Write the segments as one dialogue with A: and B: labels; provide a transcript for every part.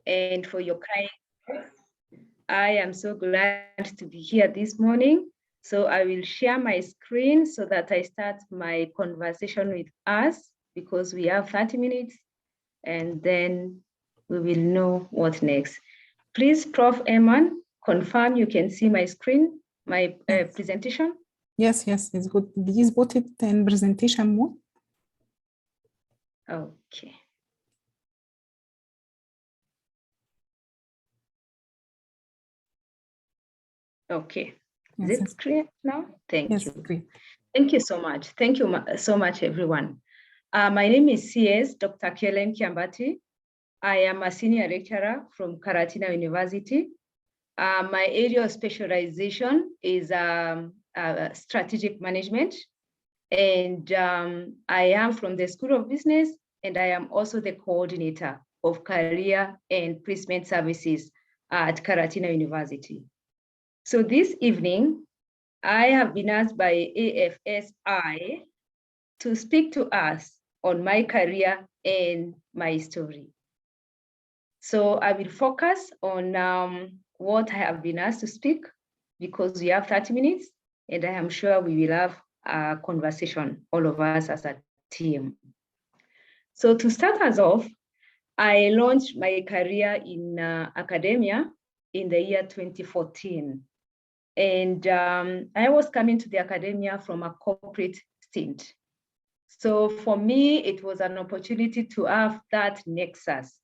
A: and for your kind words. I am so glad to be here this morning. So I will share my screen so that I start my conversation with us, because we have 30 minutes and then we will know what next. Please, Prof. Eman, confirm you can see my screen, my presentation.
B: Yes, it's good. Please put it in presentation mode.
A: Okay. Okay. Is it clear now? Thank you.
B: Great.
A: Thank you so much. Thank you so much, everyone. My name is CS Dr. Kellen Kiambati. I am a senior lecturer from Karatina University. My area of specialization is strategic management. And I am from the School of Business, and I am also the coordinator of career and placement services at Karatina University. So this evening, I have been asked by ASFI to speak to us on my career and my story. So I will focus on what I have been asked to speak, because we have 30 minutes, and I am sure we will have a conversation, all of us as a team. So to start us off, I launched my career in academia in the year 2014. And I was coming to the academia from a corporate stint. So for me, it was an opportunity to have that nexus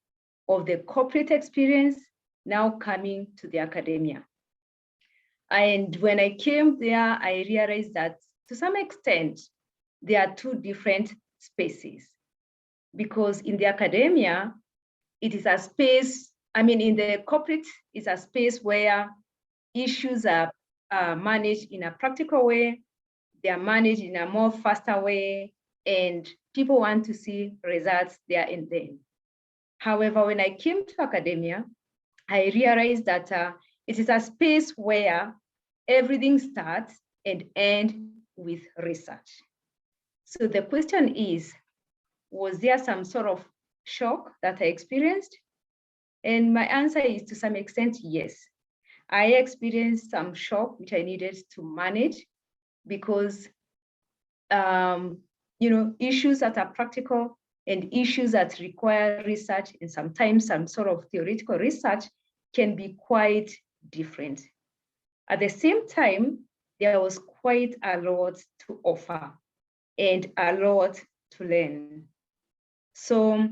A: of the corporate experience now coming to the academia. And when I came there, I realized that to some extent, there are two different spaces. Because in the academia, it is a space, in the corporate, it's a space where issues are managed in a practical way, they are managed in a more faster way, and people want to see results there and then. However, when I came to academia, I realized that it is a space where everything starts and ends with research. So the question is, was there some sort of shock that I experienced? And my answer is, to some extent, yes. I experienced some shock which I needed to manage, because issues that are practical and issues that require research, and sometimes some sort of theoretical research, can be quite different. At the same time, there was quite a lot to offer and a lot to learn. So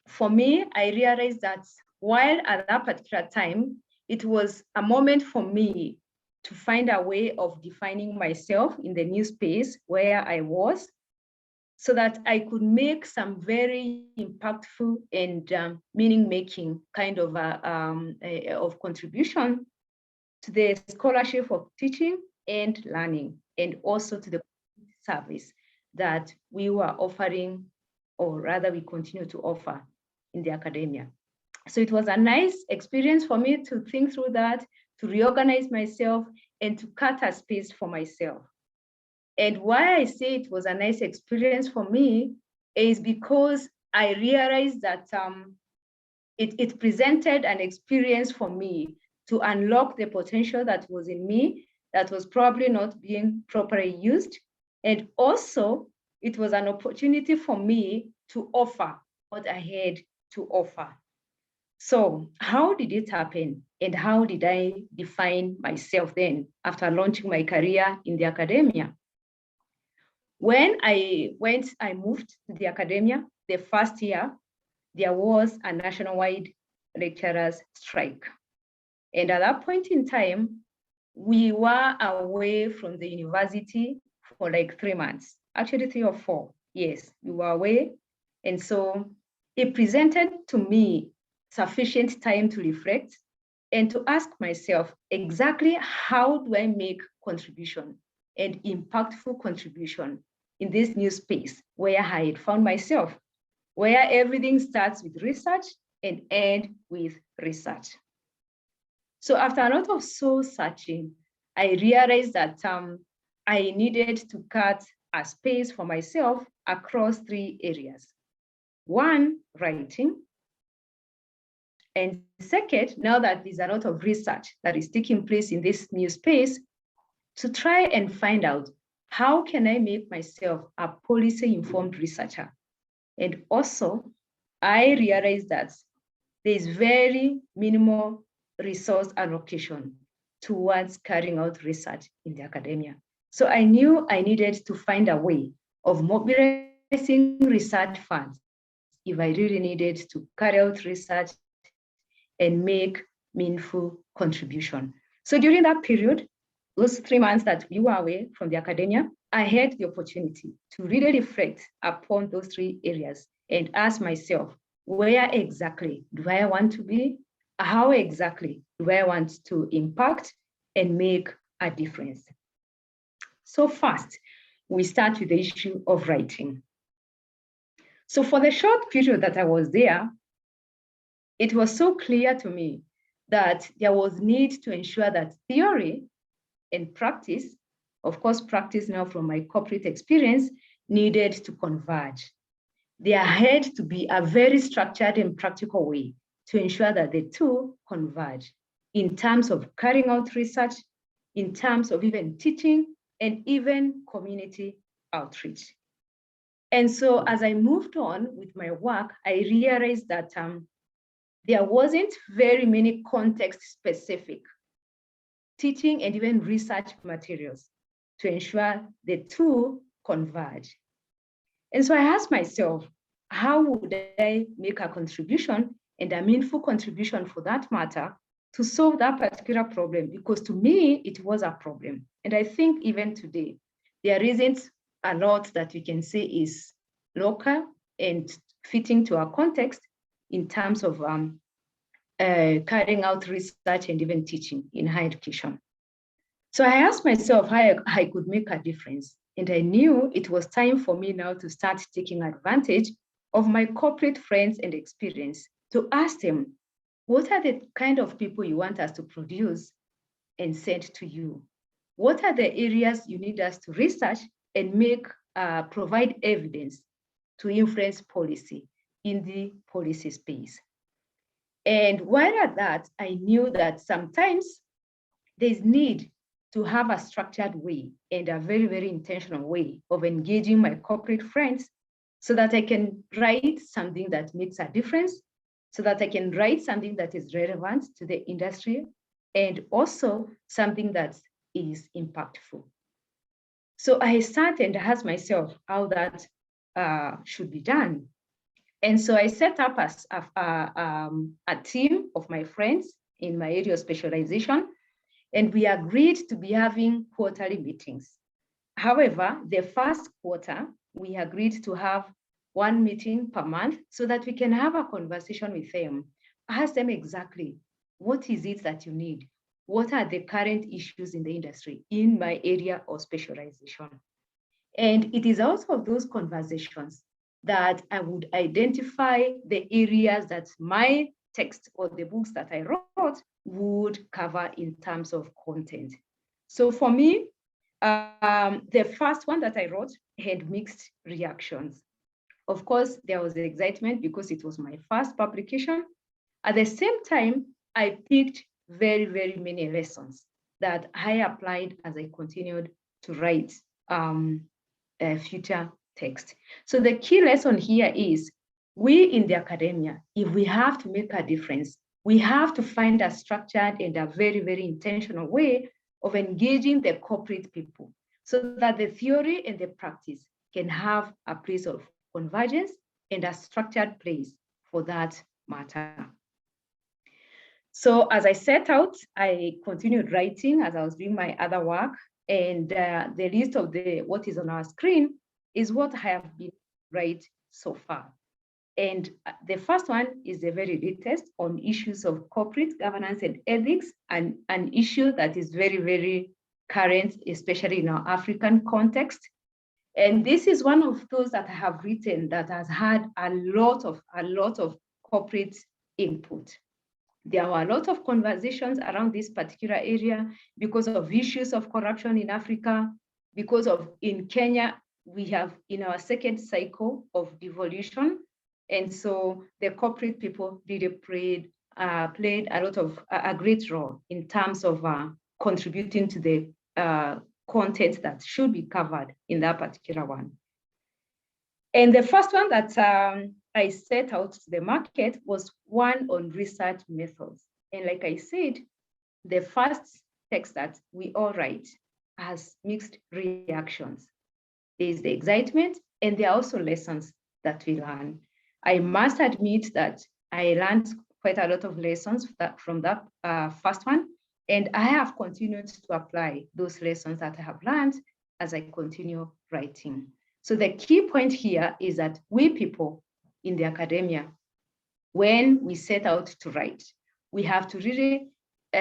A: for me, I realized that while at that particular time, it was a moment for me to find a way of defining myself in the new space where I was, so that I could make some very impactful and meaning-making kind of contribution to the scholarship of teaching and learning, and also to the service that we were offering, or rather we continue to offer in the academia. So it was a nice experience for me to think through that, to reorganize myself, and to cut a space for myself. And why I say it was a nice experience for me is because I realized that it presented an experience for me to unlock the potential that was in me that was probably not being properly used. And also, it was an opportunity for me to offer what I had to offer. So how did it happen? And how did I define myself then after launching my career in the academia? When I moved to the academia, the first year, there was a nationwide lecturers' strike. And at that point in time, we were away from the university for like 3 months, actually 3 or 4. Yes, we were away. And so it presented to me sufficient time to reflect and to ask myself exactly how do I make contribution and impactful contribution in this new space where I had found myself, where everything starts with research and ends with research. So after a lot of soul searching, I realized that I needed to cut a space for myself across 3 areas. 1, writing. And second, now that there's a lot of research that is taking place in this new space, to try and find out how can I make myself a policy-informed researcher. And also, I realized that there's very minimal resource allocation towards carrying out research in the academia. So I knew I needed to find a way of mobilizing research funds if I really needed to carry out research and make meaningful contribution. So during that period, those 3 months that we were away from the academia, I had the opportunity to really reflect upon those 3 areas and ask myself, where exactly do I want to be? How exactly do I want to impact and make a difference? So first, we start with the issue of writing. So for the short period that I was there, it was so clear to me that there was need to ensure that theory and practice, of course, practice now from my corporate experience, needed to converge. There had to be a very structured and practical way to ensure that the two converge in terms of carrying out research, in terms of even teaching, and even community outreach. And so as I moved on with my work, I realized that there wasn't very many context-specific teaching and even research materials to ensure the two converge. And so I asked myself, how would I make a contribution, and a meaningful contribution for that matter, to solve that particular problem? Because to me, it was a problem. And I think even today, there isn't a lot that we can say is local and fitting to our context in terms of carrying out research and even teaching in higher education. So I asked myself how I could make a difference. And I knew it was time for me now to start taking advantage of my corporate friends and experience to ask them, what are the kind of people you want us to produce and send to you? What are the areas you need us to research and provide evidence to influence policy in the policy space? And while at that, I knew that sometimes there's need to have a structured way and a very, very intentional way of engaging my corporate friends so that I can write something that makes a difference, so that I can write something that is relevant to the industry, and also something that is impactful. So I sat and asked myself how that should be done. And so I set up a team of my friends in my area of specialization, and we agreed to be having quarterly meetings. However, the first quarter, we agreed to have 1 meeting per month so that we can have a conversation with them, ask them exactly, what is it that you need? What are the current issues in the industry in my area of specialization? And it is out of those conversations that I would identify the areas that my text or the books that I wrote would cover in terms of content. So for me, the first one that I wrote had mixed reactions. Of course, there was excitement because it was my first publication. At the same time, I picked very, very many lessons that I applied as I continued to write future text. So the key lesson here is, we in the academia, if we have to make a difference, we have to find a structured and a very, very intentional way of engaging the corporate people so that the theory and the practice can have a place of convergence and a structured place for that matter. So as I set out, I continued writing as I was doing my other work, and the list of what is on our screen is what I have been writing so far. And the first one is the very latest on issues of corporate governance and ethics, and an issue that is very, very current, especially in our African context. And this is one of those that I have written that has had a lot of corporate input. There were a lot of conversations around this particular area because of issues of corruption in Africa, because of, in Kenya, we have in our second cycle of devolution. And so the corporate people really played played a great role in terms of contributing to the content that should be covered in that particular one. And the first one that I set out to the market was one on research methods. And like I said, the first text that we all write has mixed reactions. There's the excitement, and there are also lessons that we learn. I must admit that I learned quite a lot of lessons from that first one, and I have continued to apply those lessons that I have learned as I continue writing. So the key point here is that we people in the academia, when we set out to write, we have to really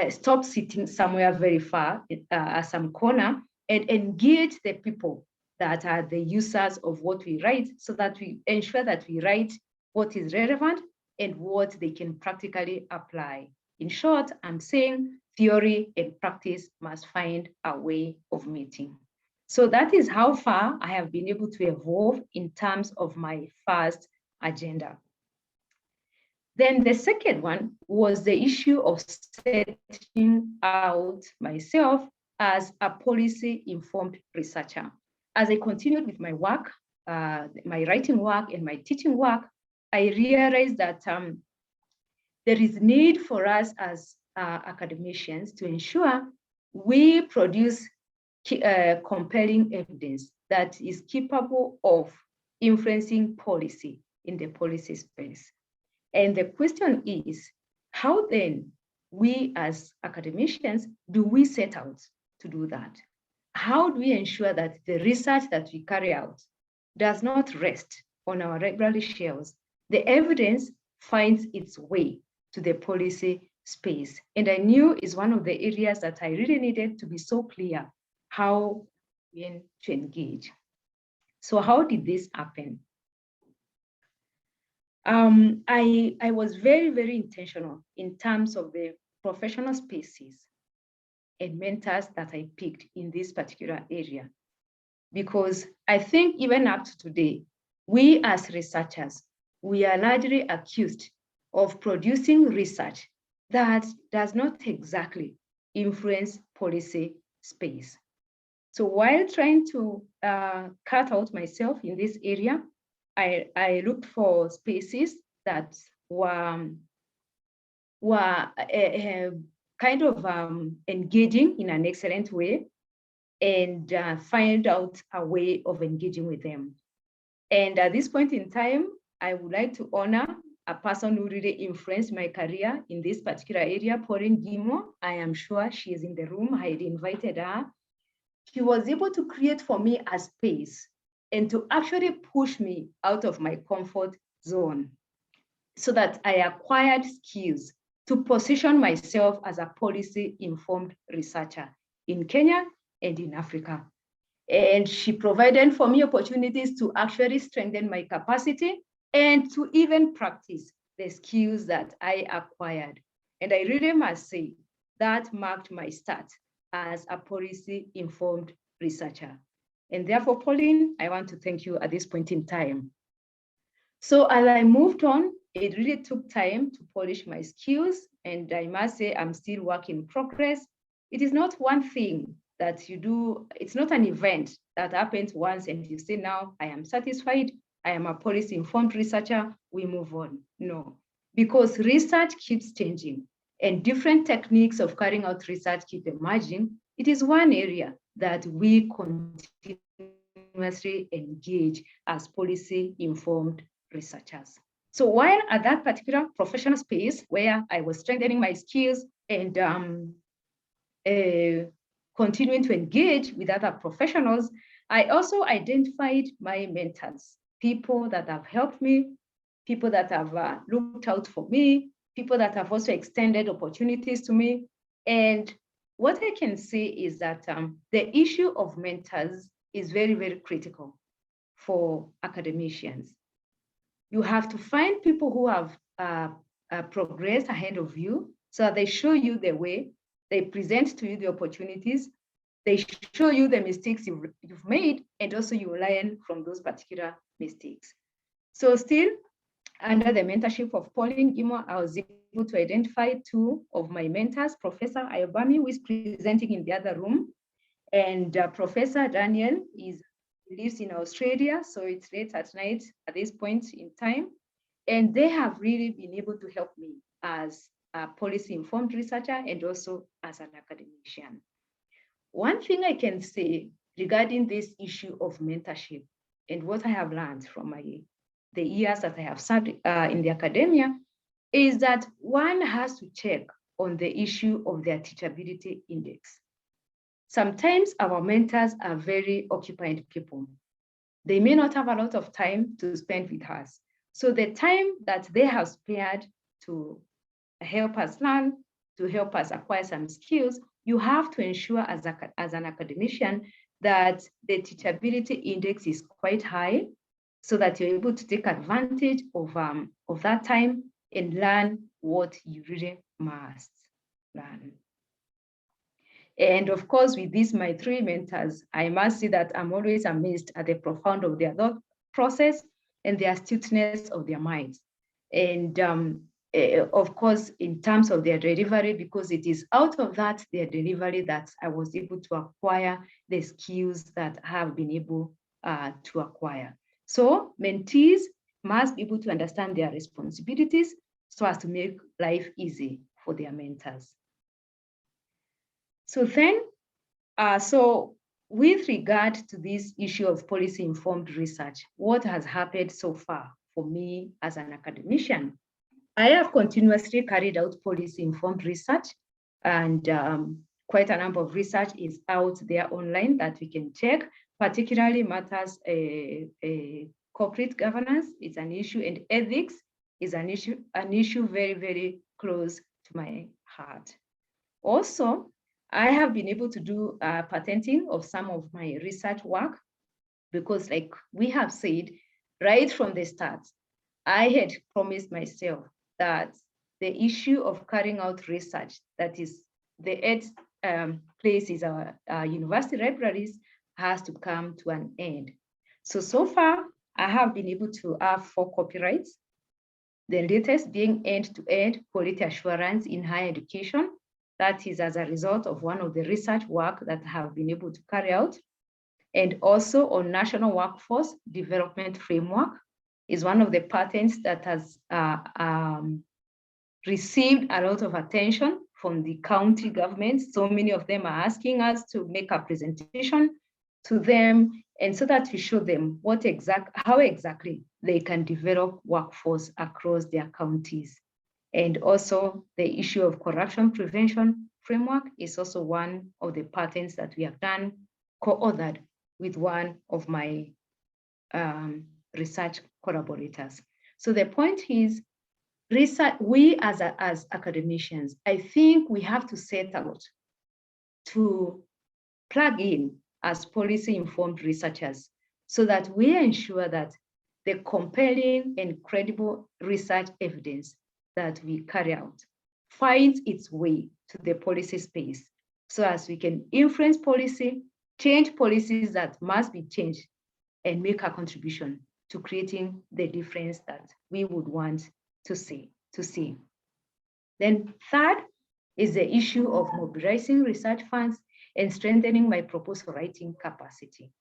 A: stop sitting somewhere very far at some corner and engage the people that are the users of what we write, so that we ensure that we write what is relevant and what they can practically apply. In short, I'm saying theory and practice must find a way of meeting. So that is how far I have been able to evolve in terms of my first agenda. Then the second one was the issue of setting out myself as a policy-informed researcher. As I continued with my work, my writing work and my teaching work, I realized that there is need for us as academicians to ensure we produce compelling evidence that is capable of influencing policy in the policy space. And the question is, how then we as academicians do we set out to do that? How do we ensure that the research that we carry out does not rest on our library shelves? The evidence finds its way to the policy space. And I knew is one of the areas that I really needed to be so clear how to engage. So how did this happen? I was very, very intentional in terms of the professional spaces and mentors that I picked in this particular area. Because I think even up to today, we as researchers, we are largely accused of producing research that does not exactly influence policy space. So while trying to cut out myself in this area, I looked for spaces that were kind of engaging in an excellent way, and find out a way of engaging with them. And at this point in time, I would like to honor a person who really influenced my career in this particular area, Pauline Gimo. I am sure she is in the room. I had invited her. She was able to create for me a space and to actually push me out of my comfort zone so that I acquired skills to position myself as a policy-informed researcher in Kenya and in Africa. And she provided for me opportunities to actually strengthen my capacity and to even practice the skills that I acquired. And I really must say that marked my start as a policy-informed researcher. And therefore, Pauline, I want to thank you at this point in time. So as I moved on, it really took time to polish my skills. And I must say, I'm still work in progress. It is not one thing that you do. It's not an event that happens once and you say, now I am satisfied. I am a policy-informed researcher. We move on. No, because research keeps changing and different techniques of carrying out research keep emerging. It is one area that we continuously engage as policy-informed researchers. So while at that particular professional space where I was strengthening my skills and continuing to engage with other professionals, I also identified my mentors, people that have helped me, people that have looked out for me, people that have also extended opportunities to me. And what I can say is that the issue of mentors is very, very critical for academicians. You have to find people who have progressed ahead of you so that they show you the way, they present to you the opportunities, they show you the mistakes you've made, and also you learn from those particular mistakes. So still, under the mentorship of Pauline Gimo, I was able to identify two of my mentors, Professor Ayobami, who is presenting in the other room, and Professor Daniel lives in Australia, so it's late at night at this point in time. And they have really been able to help me as a policy-informed researcher and also as an academician. One thing I can say regarding this issue of mentorship and what I have learned from the years that I have served in the academia is that one has to check on the issue of their teachability index. Sometimes our mentors are very occupied people. They may not have a lot of time to spend with us. So the time that they have spared to help us learn, to help us acquire some skills, you have to ensure as an academician that the teachability index is quite high so that you're able to take advantage of that time and learn what you really must learn. And of course, with these, my three mentors, I must say that I'm always amazed at the profound of their thought process and the astuteness of their minds. And of course, in terms of their delivery, because it is out of that, their delivery, that I was able to acquire the skills that I have been able to acquire. So mentees must be able to understand their responsibilities so as to make life easy for their mentors. So then, so with regard to this issue of policy-informed research, what has happened so far for me as an academician? I have continuously carried out policy-informed research, and quite a number of research is out there online that we can check, particularly matters corporate governance is an issue, and ethics is an issue very, very close to my heart. Also, I have been able to do patenting of some of my research work because, like we have said, right from the start, I had promised myself that the issue of carrying out research, that is the 8 places our university libraries, has to come to an end. So far, I have been able to have 4 copyrights, the latest being end-to-end quality assurance in higher education. That is as a result of one of the research work that I have been able to carry out. And also on national workforce development framework is one of the patents that has received a lot of attention from the county governments. So many of them are asking us to make a presentation to them, and so that we show them how exactly they can develop workforce across their counties. And also the issue of corruption prevention framework is also one of the patents that we have done, co-authored with one of my research collaborators. So the point is, research, we as academicians, I think we have to set out to plug in as policy-informed researchers so that we ensure that the compelling and credible research evidence that we carry out finds its way to the policy space so as we can influence policy, change policies that must be changed, and make a contribution to creating the difference that we would want to see. Then third is the issue of mobilizing research funds and strengthening my proposal writing capacity.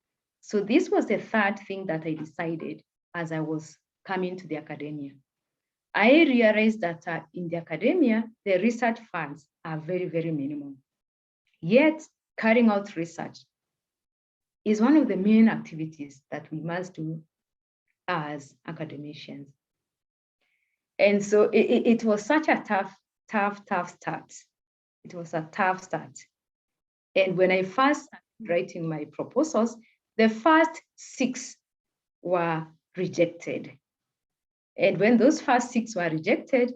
A: So this was the third thing that I decided as I was coming to the academia. I realized that in the academia, the research funds are very, very minimal. Yet carrying out research is one of the main activities that we must do as academicians. And so it was such a tough start. It was a tough start. And when I first started writing my proposals, the first 6 were rejected. And when those first 6 were rejected,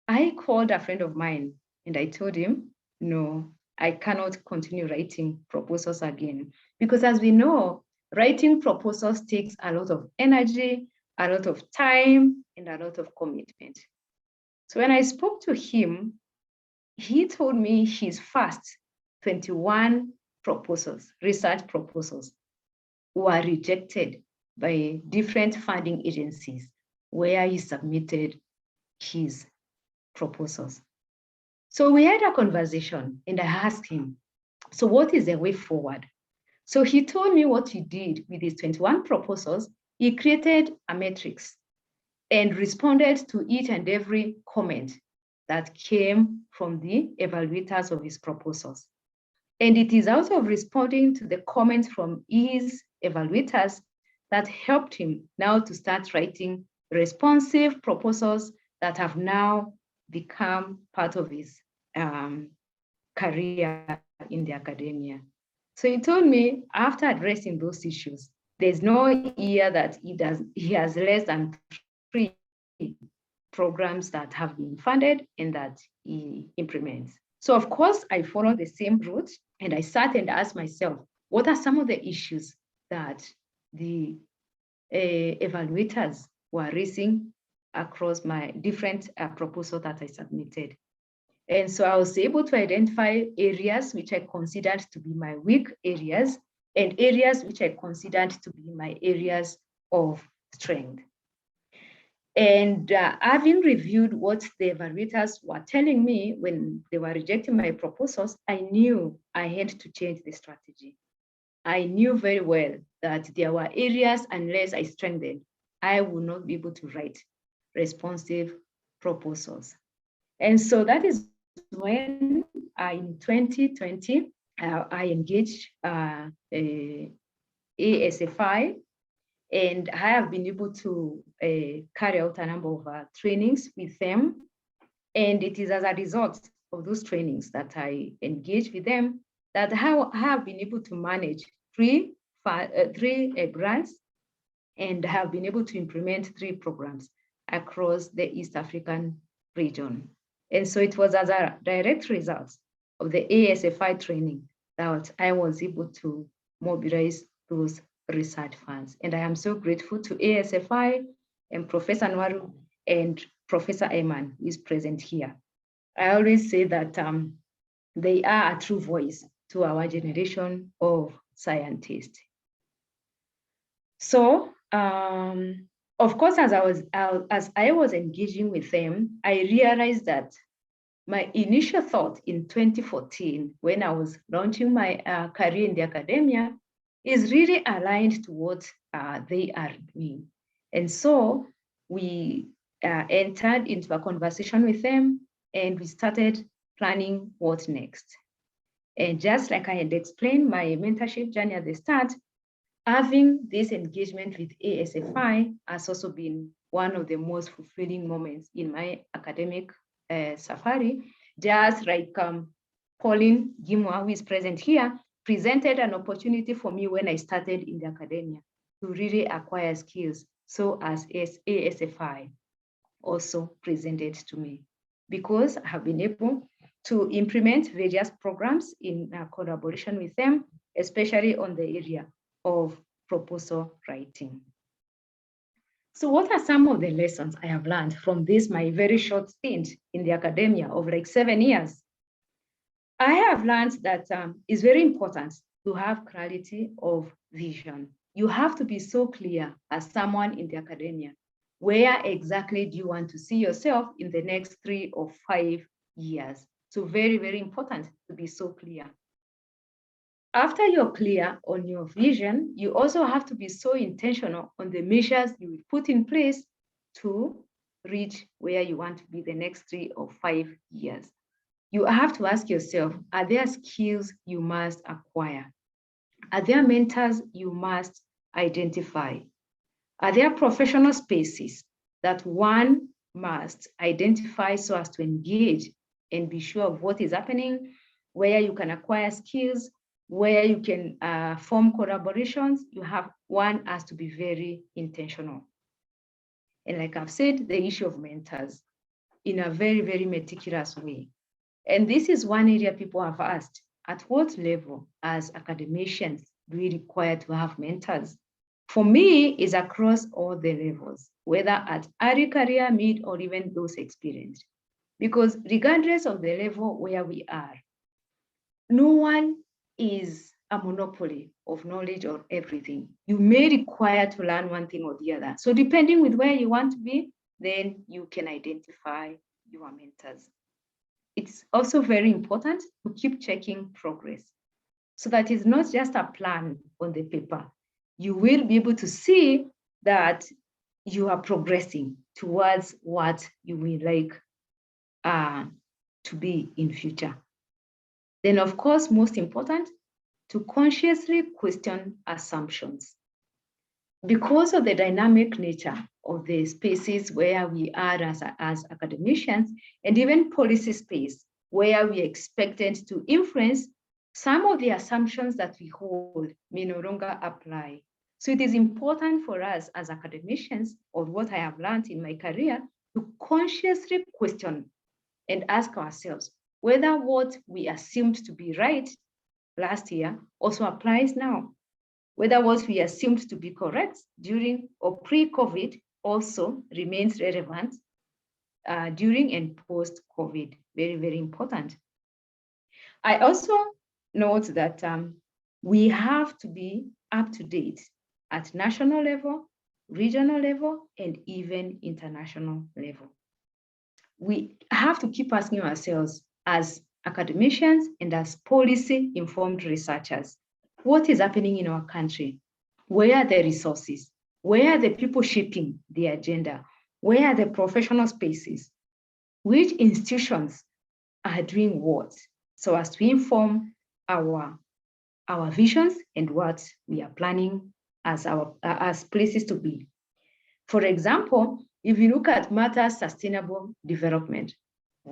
A: I called a friend of mine and I told him, no, I cannot continue writing proposals again. Because as we know, writing proposals takes a lot of energy, a lot of time, and a lot of commitment. So when I spoke to him, he told me his first 21 proposals, research proposals, were rejected by different funding agencies where he submitted his proposals. So we had a conversation and I asked him, so what is the way forward? So he told me what he did with his 21 proposals. He created a matrix and responded to each and every comment that came from the evaluators of his proposals. And it is out of responding to the comments from his evaluators that helped him now to start writing responsive proposals that have now become part of his career in the academia. So he told me after addressing those issues, there's no year that he has less than 3 programs that have been funded and that he implements. So of course, I followed the same route and I sat and asked myself, what are some of the issues that the evaluators were raising across my different proposals that I submitted? And so I was able to identify areas which I considered to be my weak areas and areas which I considered to be my areas of strength. And having reviewed what the evaluators were telling me when they were rejecting my proposals, I knew I had to change the strategy. I knew very well that there were areas, unless I strengthened, I would not be able to write responsive proposals. And so that is when in 2020, I engaged ASFI, and I have been able to carry out a number of trainings with them. And it is as a result of those trainings that I engage with them that I have been able to manage three grants and have been able to implement 3 programs across the East African region. And so it was as a direct result of the ASFI training that I was able to mobilize those research funds. And I am so grateful to ASFI and Professor Nwaru and Professor Eman, who is present here. I always say that they are a true voice to our generation of scientists. So, of course, as I was engaging with them, I realized that my initial thought in 2014, when I was launching my career in the academia, is really aligned to what they are doing. And so we entered into a conversation with them and we started planning what next. And just like I had explained my mentorship journey at the start, having this engagement with ASFI has also been one of the most fulfilling moments in my academic safari, just like Pauline Gimwa, who is present here, presented an opportunity for me when I started in the academia to really acquire skills, so as ASFI also presented to me, because I have been able to implement various programs in collaboration with them, especially on the area of proposal writing. So what are some of the lessons I have learned from this, my very short stint in the academia of like 7 years? I have learned that it's very important to have clarity of vision. You have to be so clear as someone in the academia. Where exactly do you want to see yourself in the next 3 or 5 years? So very, very important to be so clear. After you're clear on your vision, you also have to be so intentional on the measures you will put in place to reach where you want to be the next 3 or 5 years. You have to ask yourself, are there skills you must acquire? Are there mentors you must identify? Are there professional spaces that one must identify so as to engage and be sure of what is happening, where you can acquire skills, where you can form collaborations? One has to be very intentional. And like I've said, the issue of mentors in a very, very meticulous way. And this is one area people have asked, at what level as academicians do we require to have mentors? For me, it's across all the levels, whether at early career, mid, or even those experienced. Because regardless of the level where we are, no one is a monopoly of knowledge or everything. You may require to learn one thing or the other. So depending with where you want to be, then you can identify your mentors. It's also very important to keep checking progress so that it's not just a plan on the paper. You will be able to see that you are progressing towards what you will like to be in future. Then, of course, most important, to consciously question assumptions. Because of the dynamic nature of the spaces where we are as academicians, and even policy space where we are expected to influence, some of the assumptions that we hold may no longer apply. So it is important for us as academicians, or what I have learned in my career, to consciously question and ask ourselves whether what we assumed to be right last year also applies now, whether what we assumed to be correct during or pre-COVID also remains relevant during and post-COVID. Very, very important. I also note that we have to be up to date at national level, regional level, and even international level. We have to keep asking ourselves as academicians and as policy-informed researchers, what is happening in our country? Where are the resources? Where are the people shaping the agenda? Where are the professional spaces? Which institutions are doing what? So as to inform our visions and what we are planning as places to be. For example, if you look at matters sustainable development,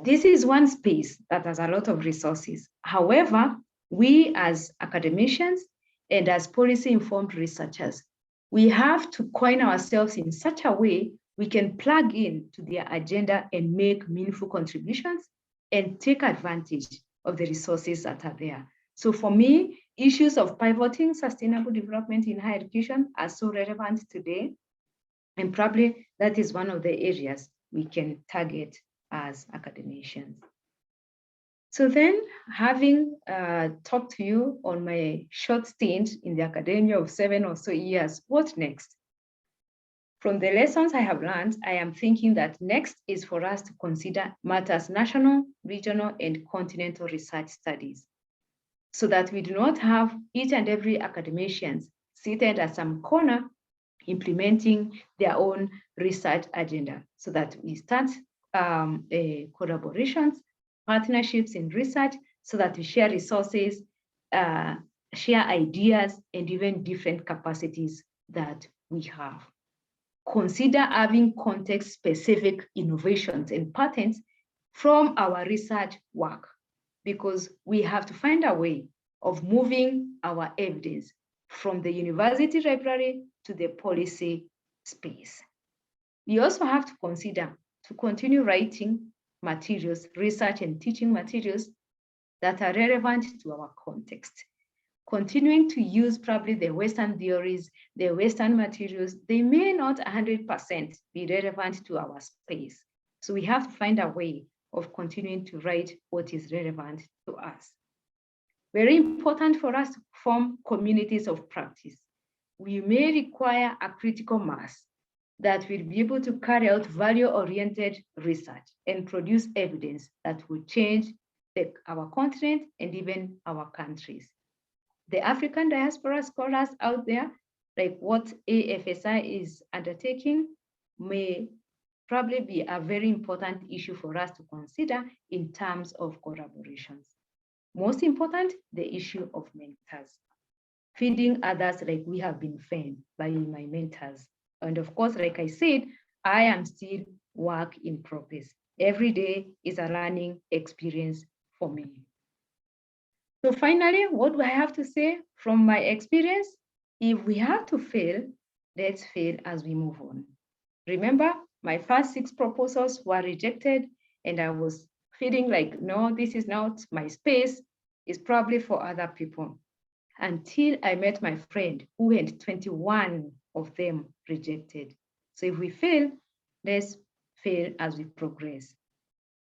A: this is one space that has a lot of resources. However, we as academicians and as policy-informed researchers, we have to coin ourselves in such a way we can plug in to their agenda and make meaningful contributions and take advantage of the resources that are there. So for me, issues of pivoting sustainable development in higher education are so relevant today. And probably that is one of the areas we can target as academicians. So then, having talked to you on my short stint in the academia of 7 or so years, what next? From the lessons I have learned, I am thinking that next is for us to consider matters national, regional, and continental research studies, so that we do not have each and every academician seated at some corner implementing their own research agenda, so that we start collaborations, partnerships in research, so that we share resources, share ideas, and even different capacities that we have. Consider having context-specific innovations and patents from our research work, because we have to find a way of moving our evidence from the university library to the policy space. We also have to consider to continue writing materials, research and teaching materials that are relevant to our context. Continuing to use probably the Western theories, the Western materials, they may not 100% be relevant to our space. So we have to find a way of continuing to write what is relevant to us. Very important for us to form communities of practice. We may require a critical mass that will be able to carry out value-oriented research and produce evidence that will change our continent and even our countries. The African diaspora scholars out there, like what AFSI is undertaking, may probably be a very important issue for us to consider in terms of collaborations. Most important, the issue of mentors. Feeding others like we have been fed by my mentors. And of course, like I said, I am still work in progress. Every day is a learning experience for me. So finally, what do I have to say from my experience? If we have to fail, let's fail as we move on. Remember, my first 6 proposals were rejected and I was feeling like, no, this is not my space. It's probably for other people. Until I met my friend who had 21 of them rejected. So if we fail, let's fail as we progress.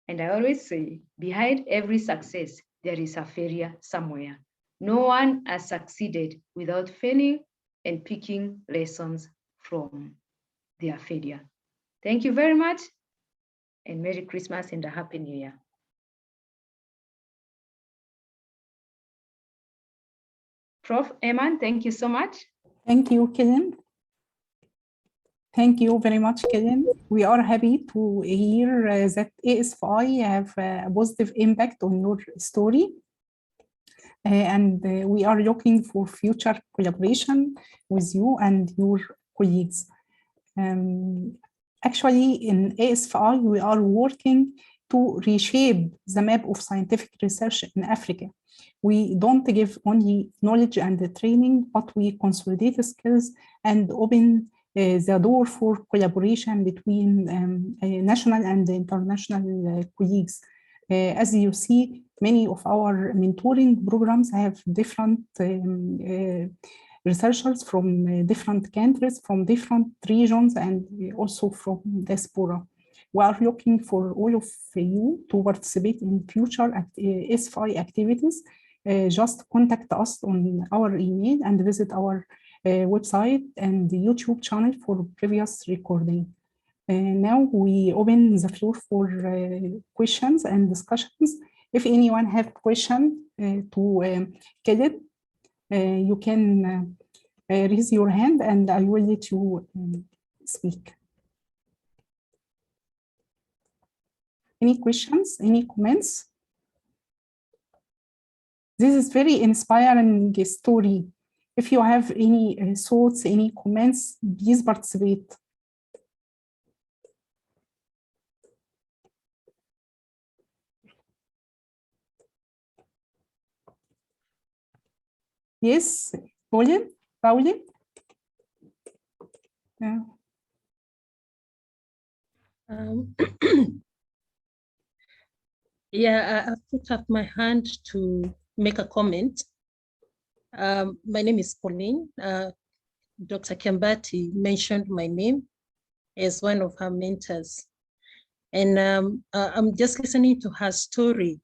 A: And I always say, behind every success, there is a failure somewhere. No one has succeeded without failing and picking lessons from their failure. Thank you very much. and Merry Christmas and a Happy New Year. Prof. Eman, thank you so much.
B: Thank you, Kellen. Thank you very much, Kellen. We are happy to hear that ASFI have a positive impact on your story. And we are looking for future collaboration with you and your colleagues. Actually, in ASFI, we are working to reshape the map of scientific research in Africa. We don't give only knowledge and training, but we consolidate skills and open the door for collaboration between national and international colleagues. As you see, many of our mentoring programs have different researchers from different countries, from different regions, and also from diaspora. We are looking for all of you to participate in future ASFI activities. Just contact us on our email and visit our website and the YouTube channel for previous recording. Now we open the floor for questions and discussions. If anyone have question to Kellen, you can raise your hand and I will let you speak. Any questions, any comments? This is very inspiring story. If you have any thoughts, any comments, please participate. Yes, Pauline? Yeah.
C: Yeah, I put up my hand to make a comment. My name is Pauline. Dr. Kiambati mentioned my name as one of her mentors. And I'm just listening to her story.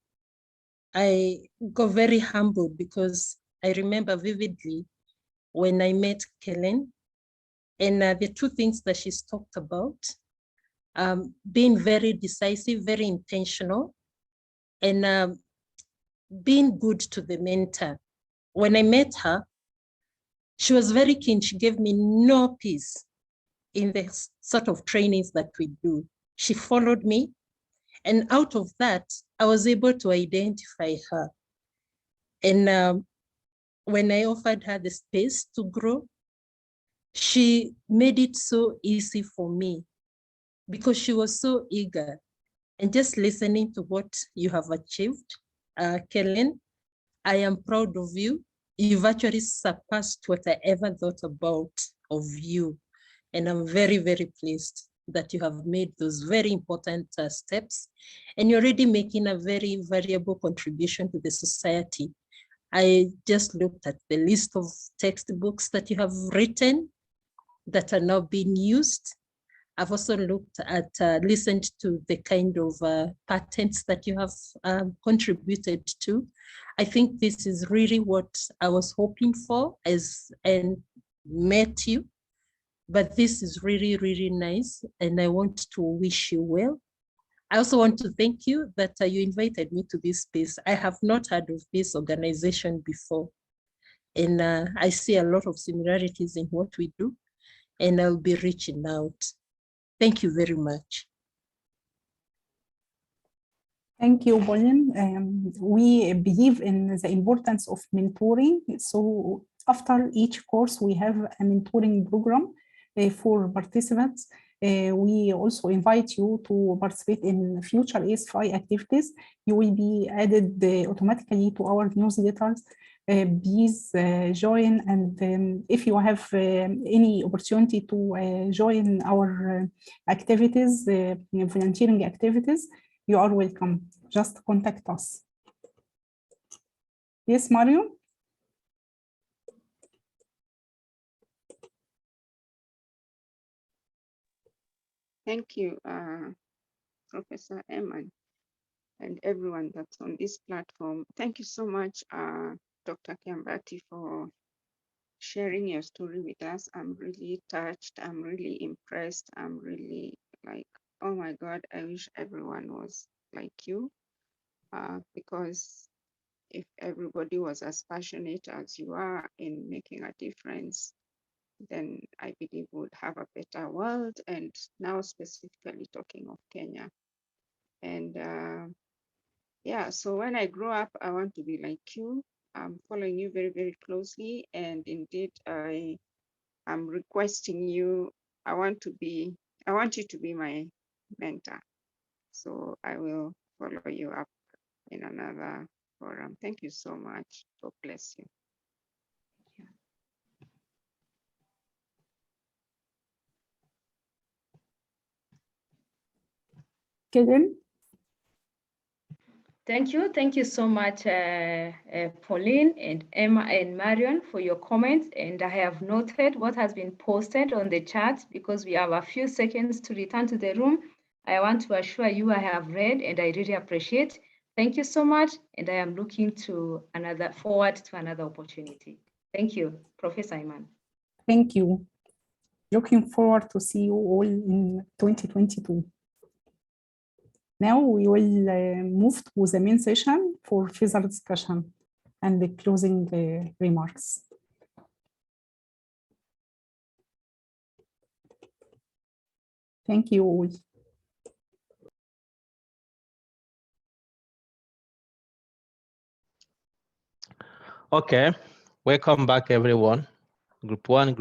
C: I got very humbled because I remember vividly when I met Kellen, and the two things that she's talked about, being very decisive, very intentional, and being good to the mentor. When I met her, she was very keen. She gave me no peace in the sort of trainings that we do. She followed me, and out of that, I was able to identify her. And when I offered her the space to grow, she made it so easy for me because she was so eager. And just listening to what you have achieved, Kellen, I am proud of you. You've actually surpassed what I ever thought about of you. And I'm very, very pleased that you have made those very important steps. And you're already making a very valuable contribution to the society. I just looked at the list of textbooks that you have written that are now being used. I've also looked at, listened to the kind of patents that you have contributed to. I think this is really what I was hoping for and met you. But this is really, really nice. And I want to wish you well. I also want to thank you that you invited me to this space. I have not heard of this organization before. And I see a lot of similarities in what we do. And I'll be reaching out. Thank you very much.
B: Thank you, Pauline. We believe in the importance of mentoring. So after each course, we have a mentoring program for participants. We also invite you to participate in future ASFI activities. You will be added automatically to our newsletters. Please join, and if you have any opportunity to join our activities, volunteering activities, you are welcome. Just contact us. Yes, Mario?
D: Thank you, Professor Eman, and everyone that's on this platform. Thank you so much, Dr. Kiambati, for sharing your story with us. I'm really touched. I'm really impressed. I'm really oh my God, I wish everyone was like you, because if everybody was as passionate as you are in making a difference, then I believe we would have a better world. And now specifically talking of Kenya. And yeah, so when I grow up, I want to be like you. I'm following you very, very closely. And indeed, I am requesting you, I want you to be my mentor. So I will follow you up in another forum. Thank you so much. God bless you.
B: Kellen?
A: Thank you so much, Pauline and Emma and Marion, for your comments. And I have noted what has been posted on the chat. Because we have a few seconds to return to the room, I want to assure you I have read and I really appreciate. Thank you so much, and I am looking forward to another opportunity. Thank you, Professor Iman.
B: Thank you. Looking forward to see you all in 2022. Now we will move to the main session for further discussion and the closing remarks. Thank you all.
E: Okay, welcome back everyone. Group 1, Group